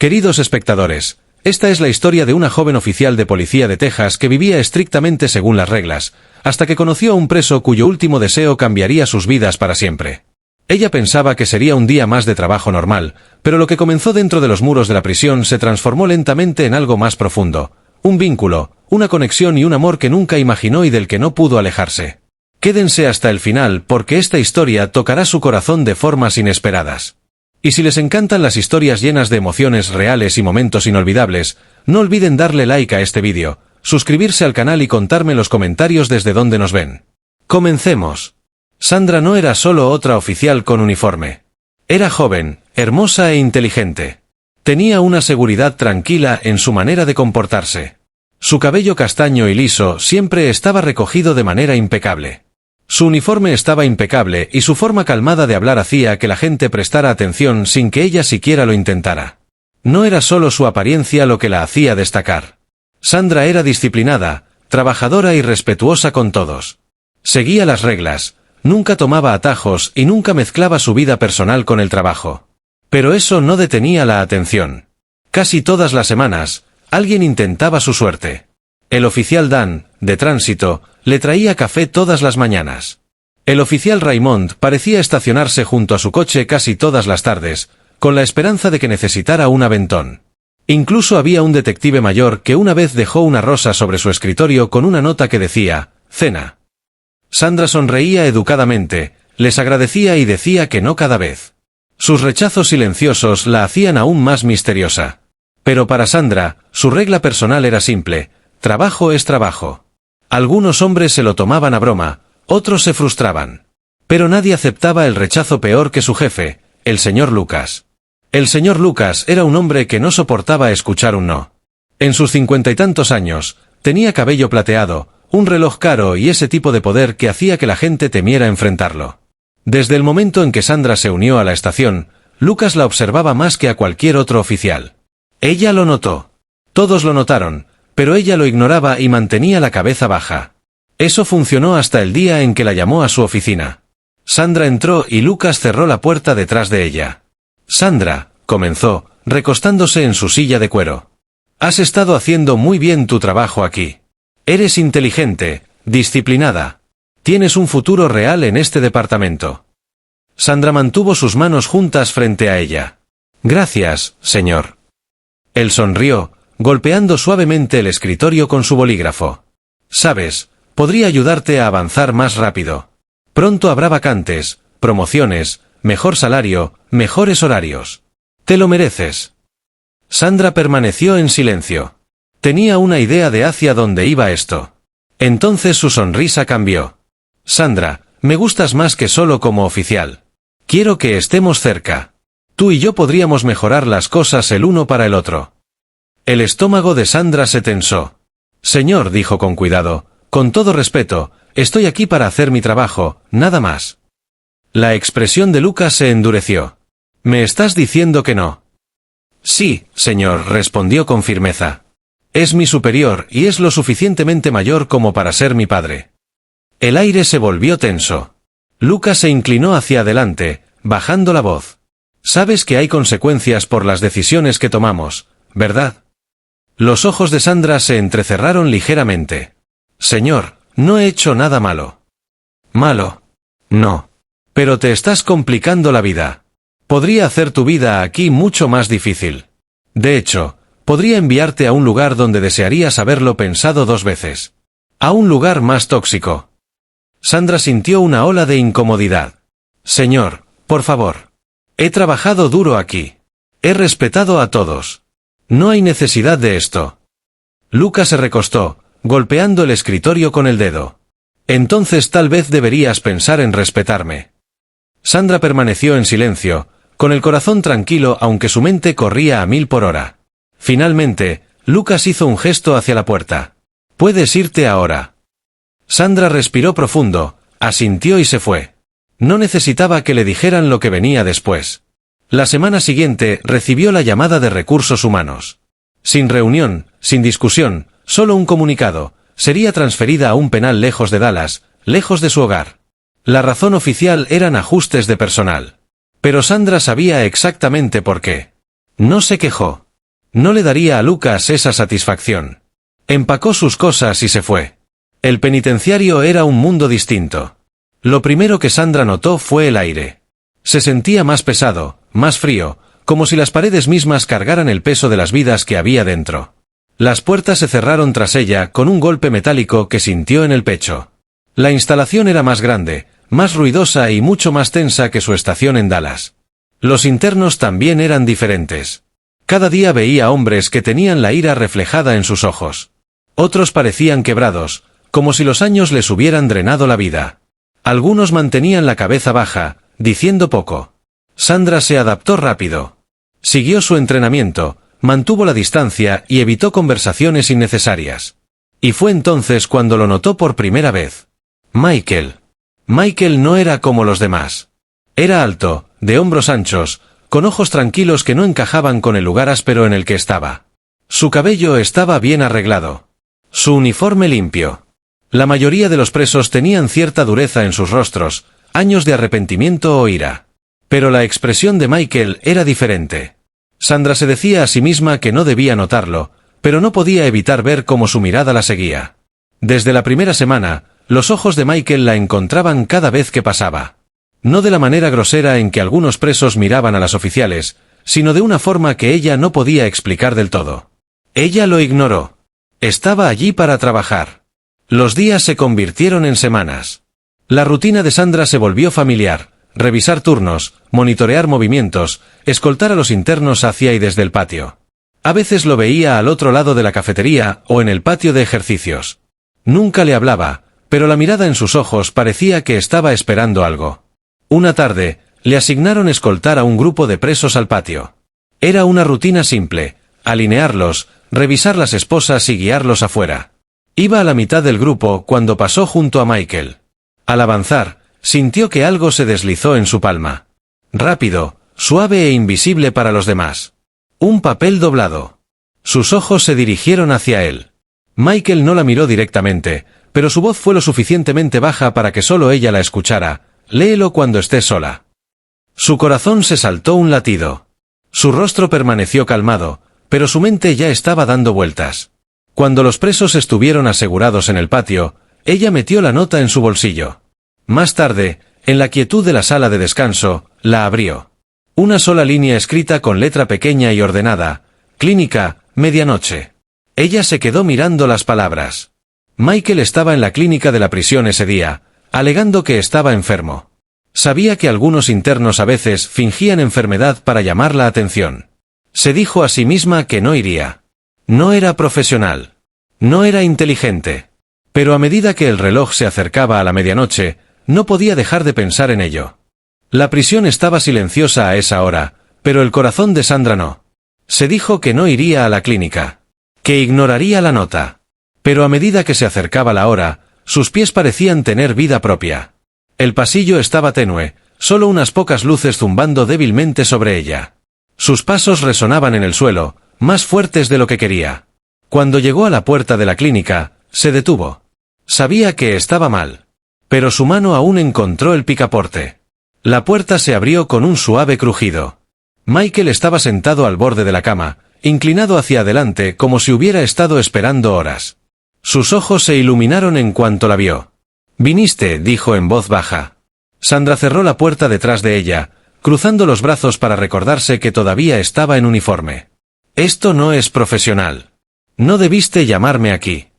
Queridos espectadores, esta es la historia de una joven oficial de policía de Texas que vivía estrictamente según las reglas, hasta que conoció a un preso cuyo último deseo cambiaría sus vidas para siempre. Ella pensaba que sería un día más de trabajo normal, pero lo que comenzó dentro de los muros de la prisión se transformó lentamente en algo más profundo, un vínculo, una conexión y un amor que nunca imaginó y del que no pudo alejarse. Quédense hasta el final porque esta historia tocará su corazón de formas inesperadas. Y si les encantan las historias llenas de emociones reales y momentos inolvidables, no olviden darle like a este vídeo, suscribirse al canal y contarme en los comentarios desde dónde nos ven. ¡Comencemos! Sandra no era solo otra oficial con uniforme. Era joven, hermosa e inteligente. Tenía una seguridad tranquila en su manera de comportarse. Su cabello castaño y liso siempre estaba recogido de manera impecable. Su uniforme estaba impecable y su forma calmada de hablar hacía que la gente prestara atención sin que ella siquiera lo intentara. No era solo su apariencia lo que la hacía destacar. Sandra era disciplinada, trabajadora y respetuosa con todos. Seguía las reglas, nunca tomaba atajos y nunca mezclaba su vida personal con el trabajo. Pero eso no detenía la atención. Casi todas las semanas, alguien intentaba su suerte. El oficial Dan, de tránsito, le traía café todas las mañanas. El oficial Raymond parecía estacionarse junto a su coche casi todas las tardes, con la esperanza de que necesitara un aventón. Incluso había un detective mayor que una vez dejó una rosa sobre su escritorio con una nota que decía, «Cena». Sandra sonreía educadamente, les agradecía y decía que no cada vez. Sus rechazos silenciosos la hacían aún más misteriosa. Pero para Sandra, su regla personal era simple: trabajo es trabajo. Algunos hombres se lo tomaban a broma, otros se frustraban. Pero nadie aceptaba el rechazo peor que su jefe, el señor Lucas. El señor Lucas era un hombre que no soportaba escuchar un no. En sus 50 y tantos años, tenía cabello plateado, un reloj caro y ese tipo de poder que hacía que la gente temiera enfrentarlo. Desde el momento en que Sandra se unió a la estación, Lucas la observaba más que a cualquier otro oficial. Ella lo notó. Todos lo notaron, pero ella lo ignoraba y mantenía la cabeza baja. Eso funcionó hasta el día en que la llamó a su oficina. Sandra entró y Lucas cerró la puerta detrás de ella. «Sandra», comenzó, recostándose en su silla de cuero. «Has estado haciendo muy bien tu trabajo aquí. Eres inteligente, disciplinada. Tienes un futuro real en este departamento». Sandra mantuvo sus manos juntas frente a ella. «Gracias, señor». Él sonrió, golpeando suavemente el escritorio con su bolígrafo. «Sabes, podría ayudarte a avanzar más rápido. Pronto habrá vacantes, promociones, mejor salario, mejores horarios. Te lo mereces». Sandra permaneció en silencio. Tenía una idea de hacia dónde iba esto. Entonces su sonrisa cambió. «Sandra, me gustas más que solo como oficial. Quiero que estemos cerca. Tú y yo podríamos mejorar las cosas el uno para el otro». El estómago de Sandra se tensó. «Señor», dijo con cuidado, «con todo respeto, estoy aquí para hacer mi trabajo, nada más». La expresión de Lucas se endureció. «¿Me estás diciendo que no?» «Sí, señor», respondió con firmeza. «Es mi superior y es lo suficientemente mayor como para ser mi padre». El aire se volvió tenso. Lucas se inclinó hacia adelante, bajando la voz. «Sabes que hay consecuencias por las decisiones que tomamos, ¿verdad?» Los ojos de Sandra se entrecerraron ligeramente. «Señor, no he hecho nada malo». «¿Malo?» «No. Pero te estás complicando la vida. Podría hacer tu vida aquí mucho más difícil. De hecho, podría enviarte a un lugar donde desearías haberlo pensado 2 veces. A un lugar más tóxico». Sandra sintió una ola de incomodidad. «Señor, por favor. He trabajado duro aquí. He respetado a todos. No hay necesidad de esto». Lucas se recostó, golpeando el escritorio con el dedo. «Entonces tal vez deberías pensar en respetarme». Sandra permaneció en silencio, con el corazón tranquilo aunque su mente corría a 1000 por hora. Finalmente, Lucas hizo un gesto hacia la puerta. «Puedes irte ahora». Sandra respiró profundo, asintió y se fue. No necesitaba que le dijeran lo que venía después. La semana siguiente recibió la llamada de Recursos Humanos. Sin reunión, sin discusión, solo un comunicado: sería transferida a un penal lejos de Dallas, lejos de su hogar. La razón oficial eran ajustes de personal. Pero Sandra sabía exactamente por qué. No se quejó. No le daría a Lucas esa satisfacción. Empacó sus cosas y se fue. El penitenciario era un mundo distinto. Lo primero que Sandra notó fue el aire. Se sentía más pesado, más frío, como si las paredes mismas cargaran el peso de las vidas que había dentro. Las puertas se cerraron tras ella con un golpe metálico que sintió en el pecho. La instalación era más grande, más ruidosa y mucho más tensa que su estación en Dallas. Los internos también eran diferentes. Cada día veía hombres que tenían la ira reflejada en sus ojos. Otros parecían quebrados, como si los años les hubieran drenado la vida. Algunos mantenían la cabeza baja, diciendo poco. Sandra se adaptó rápido. Siguió su entrenamiento, mantuvo la distancia y evitó conversaciones innecesarias. Y fue entonces cuando lo notó por primera vez. Michael. Michael no era como los demás. Era alto, de hombros anchos, con ojos tranquilos que no encajaban con el lugar áspero en el que estaba. Su cabello estaba bien arreglado. Su uniforme limpio. La mayoría de los presos tenían cierta dureza en sus rostros, años de arrepentimiento o ira. Pero la expresión de Michael era diferente. Sandra se decía a sí misma que no debía notarlo, pero no podía evitar ver cómo su mirada la seguía. Desde la primera semana, los ojos de Michael la encontraban cada vez que pasaba. No de la manera grosera en que algunos presos miraban a las oficiales, sino de una forma que ella no podía explicar del todo. Ella lo ignoró. Estaba allí para trabajar. Los días se convirtieron en semanas. La rutina de Sandra se volvió familiar: revisar turnos, monitorear movimientos, escoltar a los internos hacia y desde el patio. A veces lo veía al otro lado de la cafetería o en el patio de ejercicios. Nunca le hablaba, pero la mirada en sus ojos parecía que estaba esperando algo. Una tarde, le asignaron escoltar a un grupo de presos al patio. Era una rutina simple: alinearlos, revisar las esposas y guiarlos afuera. Iba a la mitad del grupo cuando pasó junto a Michael. Al avanzar, sintió que algo se deslizó en su palma. Rápido, suave e invisible para los demás. Un papel doblado. Sus ojos se dirigieron hacia él. Michael no la miró directamente, pero su voz fue lo suficientemente baja para que solo ella la escuchara: léelo cuando estés sola. Su corazón se saltó un latido. Su rostro permaneció calmado, pero su mente ya estaba dando vueltas. Cuando los presos estuvieron asegurados en el patio, ella metió la nota en su bolsillo. Más tarde, en la quietud de la sala de descanso, la abrió. Una sola línea escrita con letra pequeña y ordenada: clínica, medianoche. Ella se quedó mirando las palabras. Michael estaba en la clínica de la prisión ese día, alegando que estaba enfermo. Sabía que algunos internos a veces fingían enfermedad para llamar la atención. Se dijo a sí misma que no iría. No era profesional. No era inteligente. Pero a medida que el reloj se acercaba a la medianoche, no podía dejar de pensar en ello. La prisión estaba silenciosa a esa hora, pero el corazón de Sandra no. Se dijo que no iría a la clínica. Que ignoraría la nota. Pero a medida que se acercaba la hora, sus pies parecían tener vida propia. El pasillo estaba tenue, solo unas pocas luces zumbando débilmente sobre ella. Sus pasos resonaban en el suelo, más fuertes de lo que quería. Cuando llegó a la puerta de la clínica, se detuvo. Sabía que estaba mal. Pero su mano aún encontró el picaporte. La puerta se abrió con un suave crujido. Michael estaba sentado al borde de la cama, inclinado hacia adelante como si hubiera estado esperando horas. Sus ojos se iluminaron en cuanto la vio. «Viniste», dijo en voz baja. Sandra cerró la puerta detrás de ella, cruzando los brazos para recordarse que todavía estaba en uniforme. «Esto no es profesional. No debiste llamarme aquí».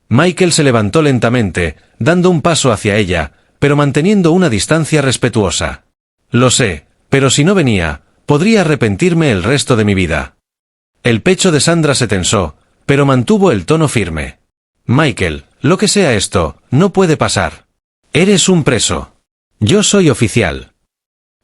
Michael se levantó lentamente, dando un paso hacia ella, pero manteniendo una distancia respetuosa. «Lo sé, pero si no venía, podría arrepentirme el resto de mi vida». El pecho de Sandra se tensó, pero mantuvo el tono firme. «Michael, lo que sea esto, no puede pasar. Eres un preso. Yo soy oficial».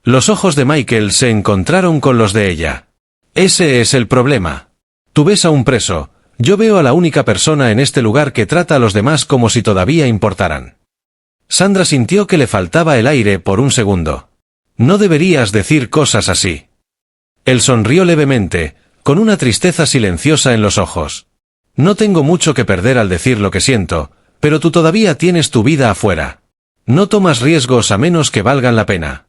Los ojos de Michael se encontraron con los de ella. «Ese es el problema. Tú ves a un preso, yo veo a la única persona en este lugar que trata a los demás como si todavía importaran». Sandra sintió que le faltaba el aire por un segundo. «No deberías decir cosas así». Él sonrió levemente, con una tristeza silenciosa en los ojos. «No tengo mucho que perder al decir lo que siento, pero tú todavía tienes tu vida afuera. No tomas riesgos a menos que valgan la pena».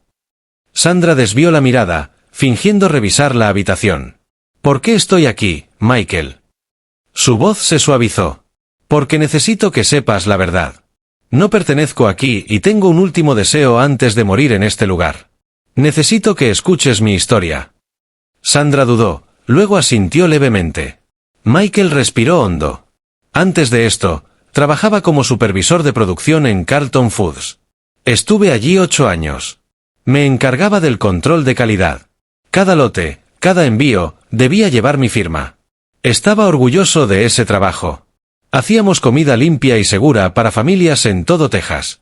Sandra desvió la mirada, fingiendo revisar la habitación. ¿Por qué estoy aquí, Michael? Su voz se suavizó. Porque necesito que sepas la verdad. No pertenezco aquí y tengo un último deseo antes de morir en este lugar. Necesito que escuches mi historia. Sandra dudó, luego asintió levemente. Michael respiró hondo. Antes de esto, trabajaba como supervisor de producción en Carlton Foods. Estuve allí 8 años. Me encargaba del control de calidad. Cada lote, cada envío, debía llevar mi firma. Estaba orgulloso de ese trabajo. Hacíamos comida limpia y segura para familias en todo Texas.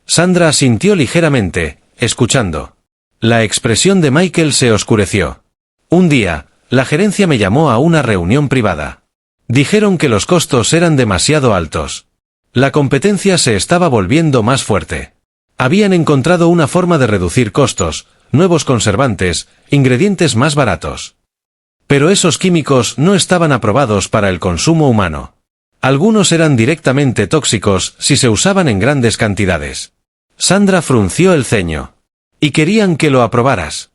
Sandra asintió ligeramente, escuchando. La expresión de Michael se oscureció. Un día, la gerencia me llamó a una reunión privada. Dijeron que los costos eran demasiado altos. La competencia se estaba volviendo más fuerte. Habían encontrado una forma de reducir costos, nuevos conservantes, ingredientes más baratos. Pero esos químicos no estaban aprobados para el consumo humano. Algunos eran directamente tóxicos si se usaban en grandes cantidades. Sandra frunció el ceño. Y querían que lo aprobaras.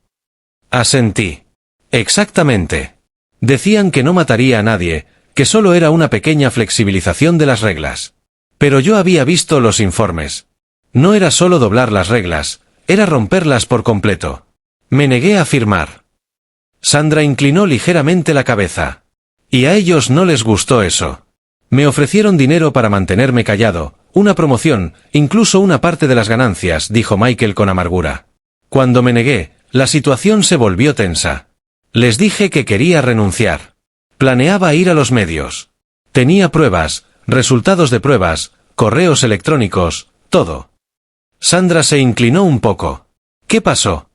Asentí. Exactamente. Decían que no mataría a nadie, que solo era una pequeña flexibilización de las reglas. Pero yo había visto los informes. No era solo doblar las reglas, era romperlas por completo. Me negué a firmar. Sandra inclinó ligeramente la cabeza. Y a ellos no les gustó eso. Me ofrecieron dinero para mantenerme callado, una promoción, incluso una parte de las ganancias, dijo Michael con amargura. Cuando me negué, la situación se volvió tensa. Les dije que quería renunciar. Planeaba ir a los medios. Tenía pruebas, resultados de pruebas, correos electrónicos, todo. Sandra se inclinó un poco. ¿Qué pasó?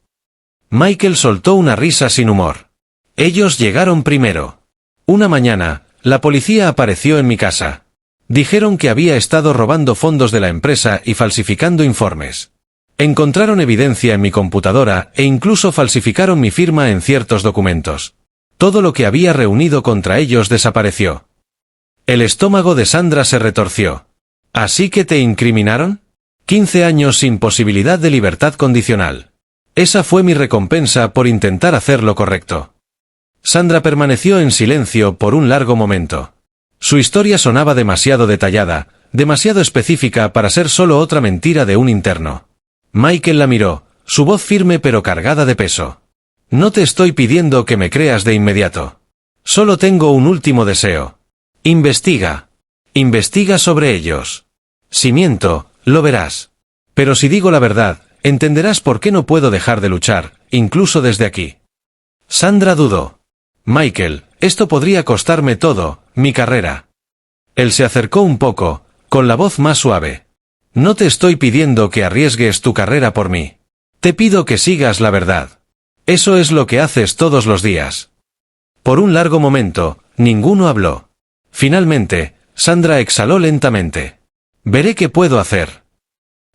Michael soltó una risa sin humor. Ellos llegaron primero. Una mañana, la policía apareció en mi casa. Dijeron que había estado robando fondos de la empresa y falsificando informes. Encontraron evidencia en mi computadora e incluso falsificaron mi firma en ciertos documentos. Todo lo que había reunido contra ellos desapareció. El estómago de Sandra se retorció. ¿Así que te incriminaron? 15 años sin posibilidad de libertad condicional. Esa fue mi recompensa por intentar hacer lo correcto. Sandra permaneció en silencio por un largo momento. Su historia sonaba demasiado detallada, demasiado específica para ser solo otra mentira de un interno. Michael la miró, su voz firme pero cargada de peso. No te estoy pidiendo que me creas de inmediato. Solo tengo un último deseo. Investiga. Investiga sobre ellos. Si miento, lo verás. Pero si digo la verdad, entenderás por qué no puedo dejar de luchar, incluso desde aquí. Sandra dudó. Michael, esto podría costarme todo, mi carrera. Él se acercó un poco, con la voz más suave. No te estoy pidiendo que arriesgues tu carrera por mí. Te pido que sigas la verdad. Eso es lo que haces todos los días. Por un largo momento, ninguno habló. Finalmente, Sandra exhaló lentamente. Veré qué puedo hacer.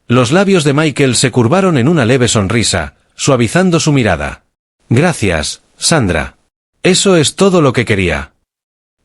Los labios de Michael se curvaron en una leve sonrisa, suavizando su mirada. Gracias, Sandra. Eso es todo lo que quería.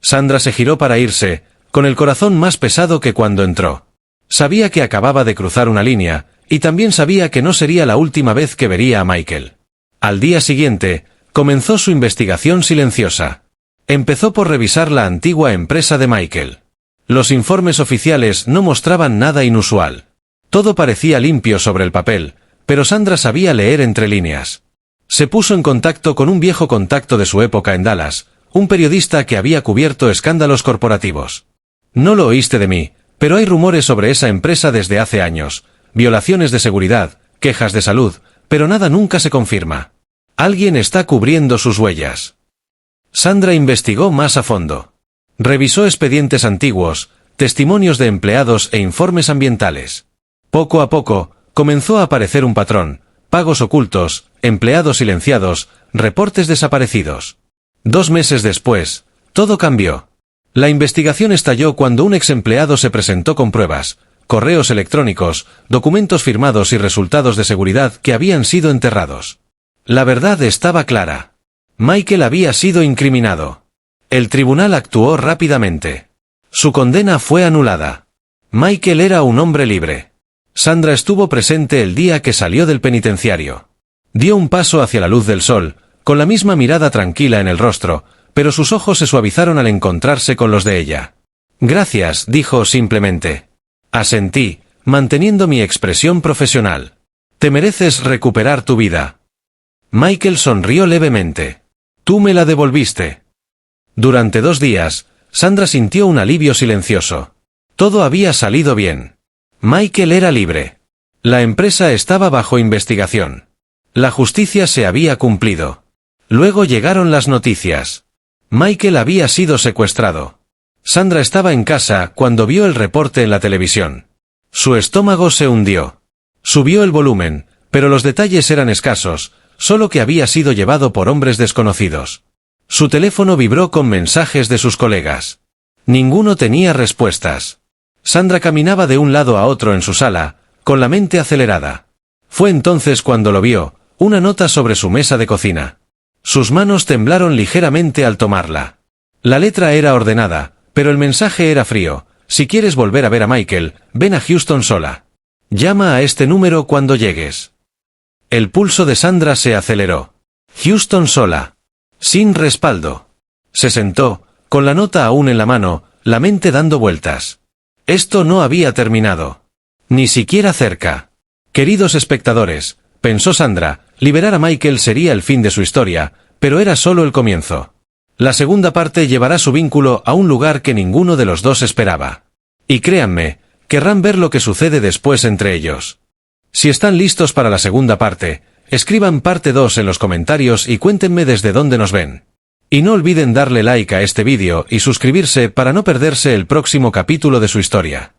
Sandra se giró para irse, con el corazón más pesado que cuando entró. Sabía que acababa de cruzar una línea, y también sabía que no sería la última vez que vería a Michael. Al día siguiente, comenzó su investigación silenciosa. Empezó por revisar la antigua empresa de Michael. Los informes oficiales no mostraban nada inusual. Todo parecía limpio sobre el papel, pero Sandra sabía leer entre líneas. Se puso en contacto con un viejo contacto de su época en Dallas, un periodista que había cubierto escándalos corporativos. No lo oíste de mí, pero hay rumores sobre esa empresa desde hace años, violaciones de seguridad, quejas de salud, pero nada nunca se confirma. Alguien está cubriendo sus huellas. Sandra investigó más a fondo. Revisó expedientes antiguos, testimonios de empleados e informes ambientales. Poco a poco, comenzó a aparecer un patrón: pagos ocultos, empleados silenciados, reportes desaparecidos. 2 meses después, todo cambió. La investigación estalló cuando un ex empleado se presentó con pruebas, correos electrónicos, documentos firmados y resultados de seguridad que habían sido enterrados. La verdad estaba clara. Michael había sido incriminado. El tribunal actuó rápidamente. Su condena fue anulada. Michael era un hombre libre. Sandra estuvo presente el día que salió del penitenciario. Dio un paso hacia la luz del sol, con la misma mirada tranquila en el rostro, pero sus ojos se suavizaron al encontrarse con los de ella. Gracias, dijo simplemente. Asentí, manteniendo mi expresión profesional. Te mereces recuperar tu vida. Michael sonrió levemente. Tú me la devolviste. Durante 2 días, Sandra sintió un alivio silencioso. Todo había salido bien. Michael era libre. La empresa estaba bajo investigación. La justicia se había cumplido. Luego llegaron las noticias. Michael había sido secuestrado. Sandra estaba en casa cuando vio el reporte en la televisión. Su estómago se hundió. Subió el volumen, pero los detalles eran escasos, solo que había sido llevado por hombres desconocidos. Su teléfono vibró con mensajes de sus colegas. Ninguno tenía respuestas. Sandra caminaba de un lado a otro en su sala, con la mente acelerada. Fue entonces cuando lo vio, una nota sobre su mesa de cocina. Sus manos temblaron ligeramente al tomarla. La letra era ordenada, pero el mensaje era frío. Si quieres volver a ver a Michael, ven a Houston sola. Llama a este número cuando llegues. El pulso de Sandra se aceleró. Houston sola. Sin respaldo. Se sentó, con la nota aún en la mano, la mente dando vueltas. Esto no había terminado. Ni siquiera cerca. Queridos espectadores, pensó Sandra, liberar a Michael sería el fin de su historia, pero era solo el comienzo. La segunda parte llevará su vínculo a un lugar que ninguno de los dos esperaba. Y créanme, querrán ver lo que sucede después entre ellos. Si están listos para la segunda parte, escriban parte 2 en los comentarios y cuéntenme desde dónde nos ven. Y no olviden darle like a este vídeo y suscribirse para no perderse el próximo capítulo de su historia.